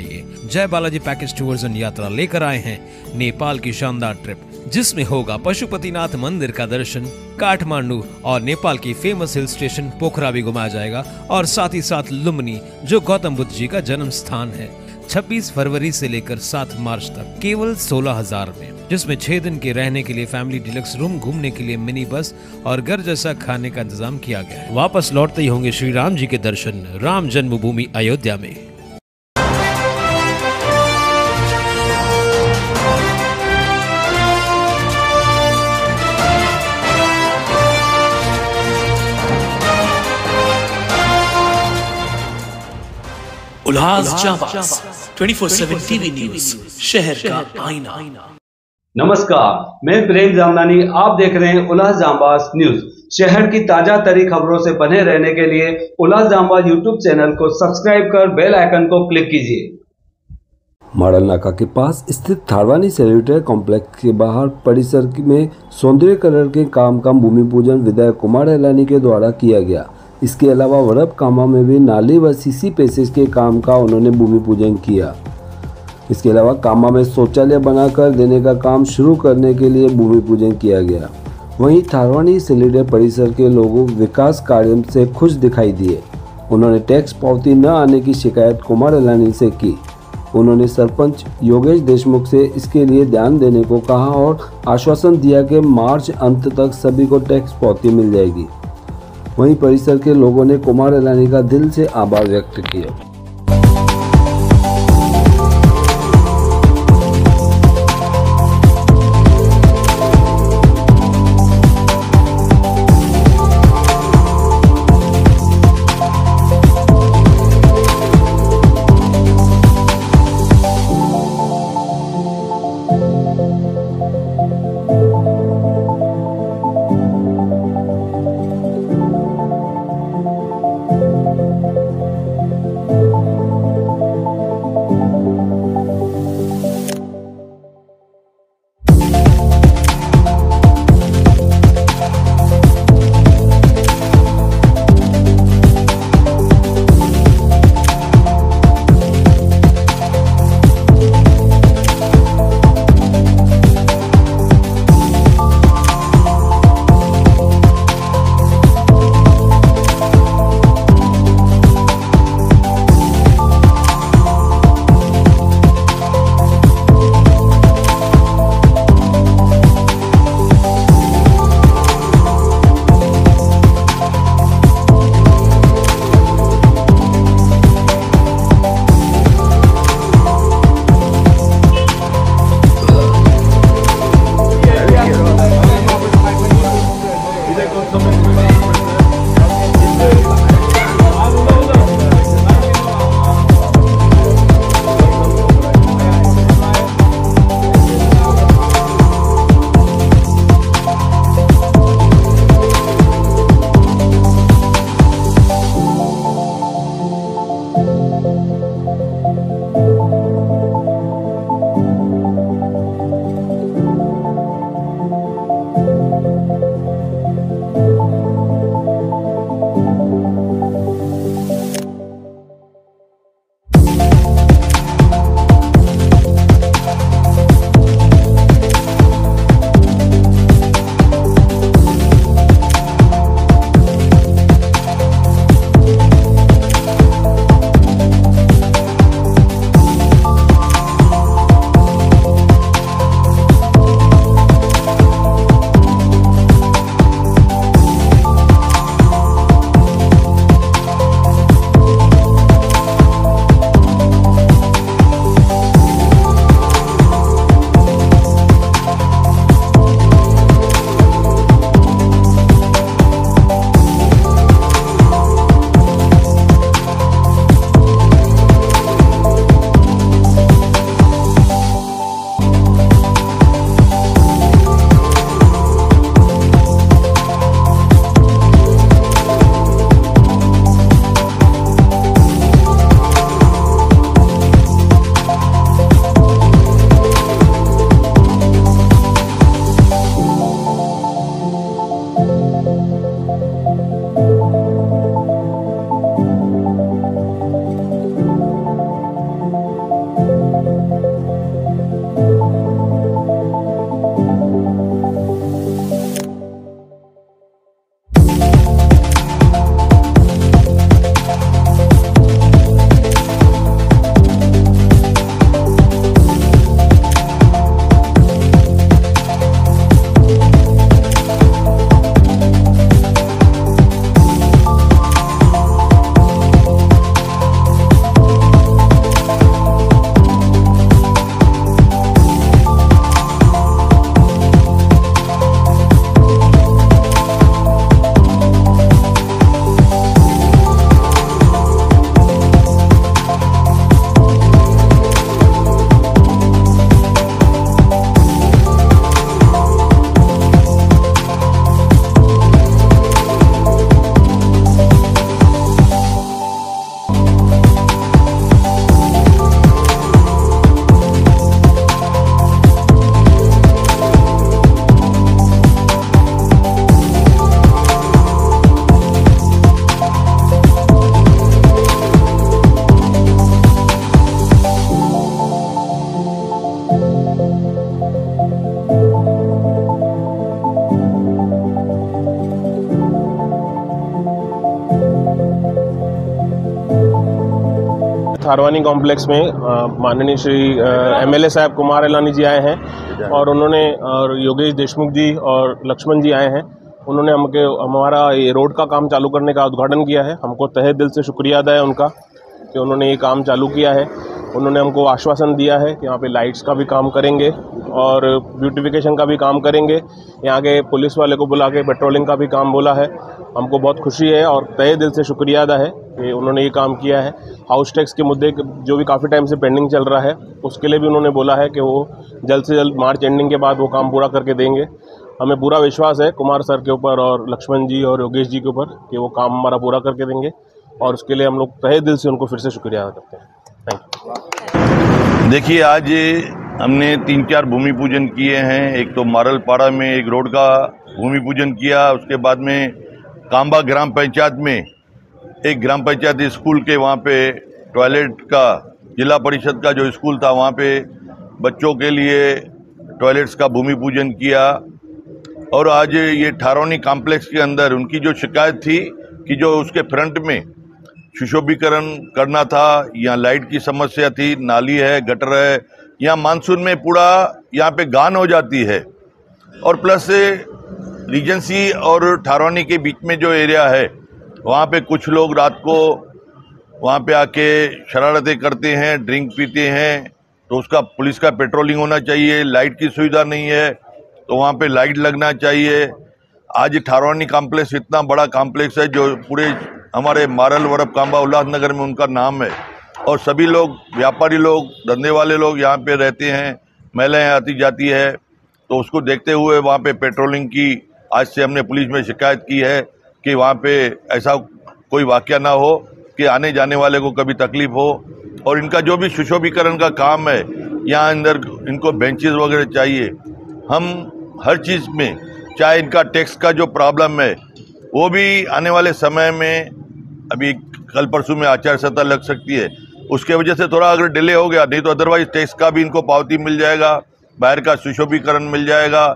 आइए। जय Balaji package tours and यात्रा लेकर आए हैं नेपाल की शानदार ट्रिप, जिसमें होगा पशुपतिनाथ मंदिर का दर्शन, काठमांडू और नेपाल की फेमस हिल स्टेशन पोखरा भी घुमाया जाएगा, और साथ ही साथ लुम्बिनी जो गौतम बुद्ध जी का जन्म स्थान है। 26 फरवरी से लेकर 7 मार्च तक केवल 16,000 में, जिसमें 6 दिन के रहने के लिए फैमिली डिलक्स रूम, घूमने के लिए मिनी बस और घर जैसा खाने का इंतजाम किया गया है। वापस लौटते ही होंगे श्री राम जी के दर्शन राम जन्मभूमि अयोध्या में। उल्लास जाबाज 24/7 टीवी न्यूज, शहर का आईना। नमस्कार, मैं प्रेम जामनानी, आप देख रहे हैं उल्लास जाबाज न्यूज। शहर की ताजा तरी खबरों से बने रहने के लिए उल्लास जाबाज यूट्यूब चैनल को सब्सक्राइब कर बेल आइकन को क्लिक कीजिए। मॉडल नाका के पास स्थित थारवानी सेल्यूटर कॉम्प्लेक्स के बाहर परिसर में सौंदर्यकरण के काम का भूमि पूजन विधायक कुमार एलानी के द्वारा किया गया। इसके अलावा वरब कामा में भी नाली व सीसी पैसेज के काम का उन्होंने भूमि पूजन किया। इसके अलावा कामा में शौचालय बनाकर देने का काम शुरू करने के लिए भूमि पूजन किया गया। वहीं थारवानी सेल्यूटर परिसर के लोगों विकास कार्य से खुश दिखाई दिए। उन्होंने टैक्स पावती न आने की शिकायत कुमार एलानी से की। उन्होंने सरपंच योगेश देशमुख से इसके लिए ध्यान देने को कहा और आश्वासन दिया कि मार्च अंत तक सभी को टैक्स पावती मिल जाएगी। वहीं परिसर के लोगों ने कुमार एलानी का दिल से आभार व्यक्त किया। थारवानी कॉम्प्लेक्स में माननीय श्री एमएलए साहब कुमार एलानी जी आए हैं और उन्होंने और योगेश देशमुख जी और लक्ष्मण जी आए हैं। उन्होंने हमारा ये रोड का काम चालू करने का उद्घाटन किया है। हमको तहे दिल से शुक्रिया अदा है उनका कि उन्होंने ये काम चालू किया है। उन्होंने हमको आश्वासन दिया है कि यहाँ पे लाइट्स का भी काम करेंगे और ब्यूटिफिकेशन का भी काम करेंगे। यहाँ के पुलिस वाले को बुला के पेट्रोलिंग का भी काम बोला है। हमको बहुत खुशी है और तहे दिल से शुक्रिया अदा है कि उन्होंने ये काम किया है। हाउस टैक्स के मुद्दे जो भी काफ़ी टाइम से पेंडिंग चल रहा है उसके लिए भी उन्होंने बोला है कि वो जल्द से जल्द मार्च एंडिंग के बाद वो काम पूरा करके देंगे। हमें पूरा विश्वास है कुमार सर के ऊपर और लक्ष्मण जी और योगेश जी के ऊपर कि वो काम हमारा पूरा करके देंगे और उसके लिए हम लोग तहे दिल से उनको फिर से शुक्रिया अदा करते हैं। Thank you. देखिए, आज हमने 3-4 भूमि पूजन किए हैं। एक तो मारलपाड़ा में एक रोड का भूमि पूजन किया, उसके बाद में कांबा ग्राम पंचायत में एक ग्राम पंचायत स्कूल के वहाँ पे टॉयलेट का, जिला परिषद का जो स्कूल था वहाँ पे बच्चों के लिए टॉयलेट्स का भूमि पूजन किया। और आज ये थारवानी कॉम्प्लेक्स के अंदर उनकी जो शिकायत थी कि जो उसके फ्रंट में सुशोभीकरण करना था, यहाँ लाइट की समस्या थी, नाली है, गटर है, यहाँ मानसून में पूरा यहाँ पे गान हो जाती है। और प्लस रीजेंसी और थारवानी के बीच में जो एरिया है वहाँ पे कुछ लोग रात को वहाँ पे आके शरारतें करते हैं, ड्रिंक पीते हैं, तो उसका पुलिस का पेट्रोलिंग होना चाहिए। लाइट की सुविधा नहीं है तो वहाँ पे लाइट लगना चाहिए। आज थारवानी कॉम्प्लेक्स इतना बड़ा कॉम्प्लेक्स है जो पूरे हमारे मारल वरब कांबा उल्लासनगर में उनका नाम है और सभी लोग, व्यापारी लोग, धंधे वाले लोग यहाँ पे रहते हैं, महिलाएं आती जाती है, तो उसको देखते हुए वहाँ पे पेट्रोलिंग की आज से हमने पुलिस में शिकायत की है कि वहाँ पे ऐसा कोई वाकया ना हो कि आने जाने वाले को कभी तकलीफ हो। और इनका जो भी सुशोभीकरण का काम है, यहाँ अंदर इनको बेंचेस वगैरह चाहिए। हम हर चीज़ में, चाहे इनका टैक्स का जो प्रॉब्लम है वो भी आने वाले समय में, अभी कल परसों में आचार संहिता लग सकती है, उसके वजह से थोड़ा अगर डिले हो गया, नहीं तो अदरवाइज टैक्स का भी इनको पावती मिल जाएगा, बाहर का सुशोभीकरण मिल जाएगा।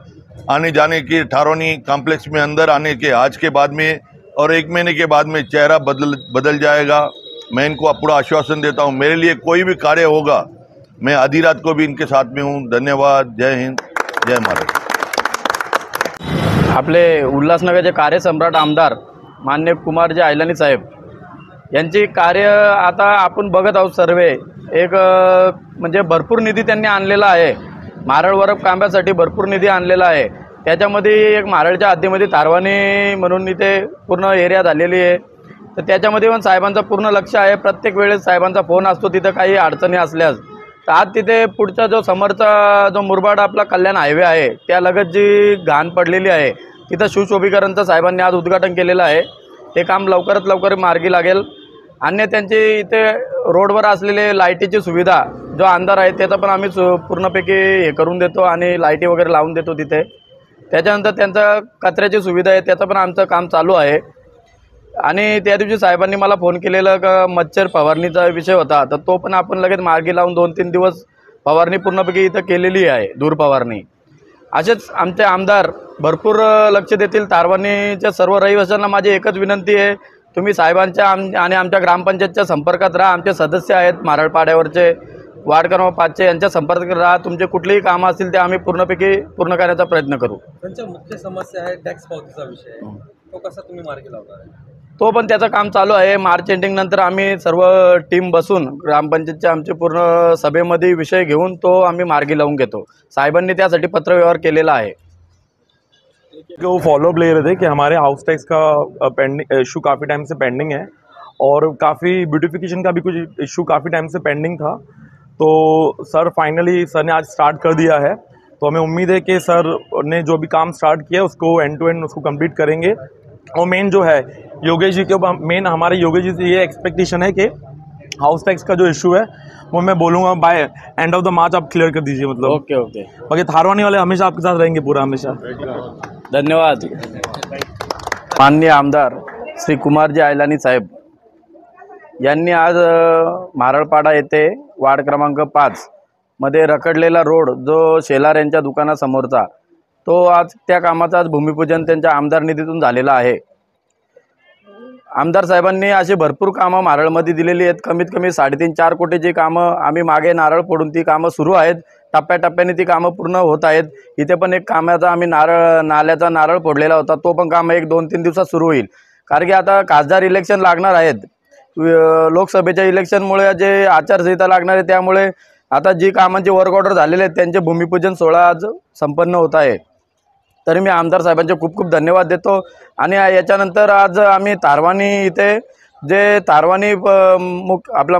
आने जाने के थारवानी कॉम्प्लेक्स में अंदर आने के आज के बाद में और 1 महीने के बाद में चेहरा बदल जाएगा। मैं इनको पूरा आश्वासन देता हूँ, मेरे लिए कोई भी कार्य होगा मैं आधी रात को भी इनके साथ में हूँ। धन्यवाद। जय हिंद, जय महाराष्ट्र। आपले उल्हासनगरचे कार्यसम्राट आमदार माननीय कुमारजी आयलानी साहेब यांची कार्य आता आपण बघत आहोत सर्व। एक म्हणजे भरपूर निधी त्यांनी आणलेला आहे, मारळ वरब कांब्यासाठी भरपूर निधी आणलेला आहे। त्याच्यामध्ये एक मारळच्या हद्दीमध्ये थारवानी म्हणून इथे पूर्ण एरिया झालेली आहे, तर त्याच्यामध्ये पण साहेबांचं पूर्ण लक्ष आहे। प्रत्येक वेळेस साहेबांचा फोन असतो तिथं काही अडचणी असल्यास। तर आज तिथे पुढचा जो समोरचा जो मुरबाड आपला कल्याण हायवे आहे त्या लगत जी घाण पडलेली आहे तिथं सुशोभीकरणचं साहेबांनी आज उद्घाटन केलेलं आहे। ते काम लवकरात लवकर मार्गी लागेल। अन्य त्यांची इथे रोडवर असलेले लाईटीची सुविधा जो अंधार आहे त्याचा पण आम्ही पूर्णपैकी हे करून देतो आणि लाईटी वगैरे लावून देतो तिथे। त्याच्यानंतर त्यांचा कचऱ्याची सुविधा आहे त्याचं पण आमचं काम चालू आहे। आणि त्या दिवशी साहेबांनी मला फोन केलेला का मच्छर फवारणीचा विषय होता, तर तो पण आपण लगेच मार्गी लावून 2-3 दिवस फवारणी पूर्णपैकी इथं केलेली आहे, दूर फवारणी। असेच आमचे आमदार भरपूर लक्ष देतील। थारवानीच्या सर्व रहिवाशांना माझी एकच विनंती आहे, तुम्ही साहेबांच्या आणि आमच्या ग्रामपंचायतच्या संपर्कात राहा। आमचे सदस्य आहेत मारळपाड्यावरचे, वार्ड क्रमांक 5चे, यांच्या संपर्कात राहा। तुमचे कुठलेही कामं असतील ते आम्ही पूर्णपैकी पूर्ण करण्याचा प्रयत्न करू। त्यांच्या मुख्य समस्या आहे टॅक्स पावतीचा विषय, तो कसा तुम्ही मार्गी लावणार आहे? तो पण त्याचं काम चालू आहे। मार्च एंडिंग नंतर आम्ही सर्व टीम बसून ग्रामपंचायतच्या आमचे पूर्ण सभेमध्ये विषय घेऊन तो आम्ही मार्गी लावून घेतो। साहेबांनी त्यासाठी पत्रव्यवहार केलेला आहे। वो फॉलोअप ले रहे थे कि हमारे हाउस टैक्स का पेंडिंग इशू काफ़ी टाइम से पेंडिंग है और काफ़ी ब्यूटिफिकेशन का भी कुछ इशू काफ़ी टाइम से पेंडिंग था। तो सर फाइनली सर ने आज स्टार्ट कर दिया है, तो हमें उम्मीद है कि सर ने जो भी काम स्टार्ट किया उसको एंड टू एंड उसको कंप्लीट करेंगे। और मेन जो है योगेश जी के ऊपर, मेन हमारे योगेश जी से ये एक्सपेक्टेशन है कि हाउस टैक्स का जो इशू है वो मैं बोलूँगा बाय एंड ऑफ द मार्च आप क्लियर कर दीजिए। मतलब ओके। बाकी थारवानी वाले हमेशा आपके साथ रहेंगे पूरा हमेशा। धन्यवाद। माननीय आमदार श्री कुमारजी आयलानी साहेब यांनी आज मारळपाडा येथे वार्ड क्रमांक 5 मध्ये रखडलेला रोड जो शेलार यांच्या दुकानासमोरचा, तो आज त्या कामाचा आज भूमिपूजन त्यांच्या आमदार निधीतून झालेला आहे। आमदार साहेबांनी अशी भरपूर कामं नारळमध्ये दिलेली आहेत. कमीत कमी 3.5-4 कोटीची कामं आम्ही मागे नारळ फोडून ती कामं सुरू आहेत. टप्प्याटप्प्याने ती कामं पूर्ण होत आहेत. इथे पण एक कामाचा आम्ही नाल्याचा नारळ फोडलेला होता, तो पण काम 1-2-3 दिवसात सुरू होईल. कारण की आता खासदार इलेक्शन लागणार आहेत. लोकसभेच्या इलेक्शनमुळे जे आचारसंहिता लागणार आहे, त्यामुळे आता जी कामांची वर्क ऑर्डर झालेले आहेत त्यांचे भूमिपूजन सोहळा आज संपन्न होत आहे. तरी मी आमदार साहेबांचे खूप खूप धन्यवाद देतो. आणि याच्यानंतर आज आम्ही तारवानी इथे जे तारवानी आपला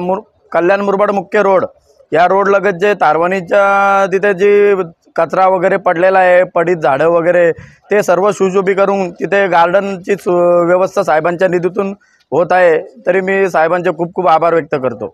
कल्याण मुरबाड मुख्य रोड, या रोड लगत जे तारवानीच्या तिथे जी कचरा वगैरे पडलेला आहे, पडीत झाडं वगैरे, ते सर्व सुशोभीकरण तिथे गार्डनची व्यवस्था साहेबांच्या निधीतून होत आहे. तरी मी साहेबांचे खूप खूप आभार व्यक्त करतो.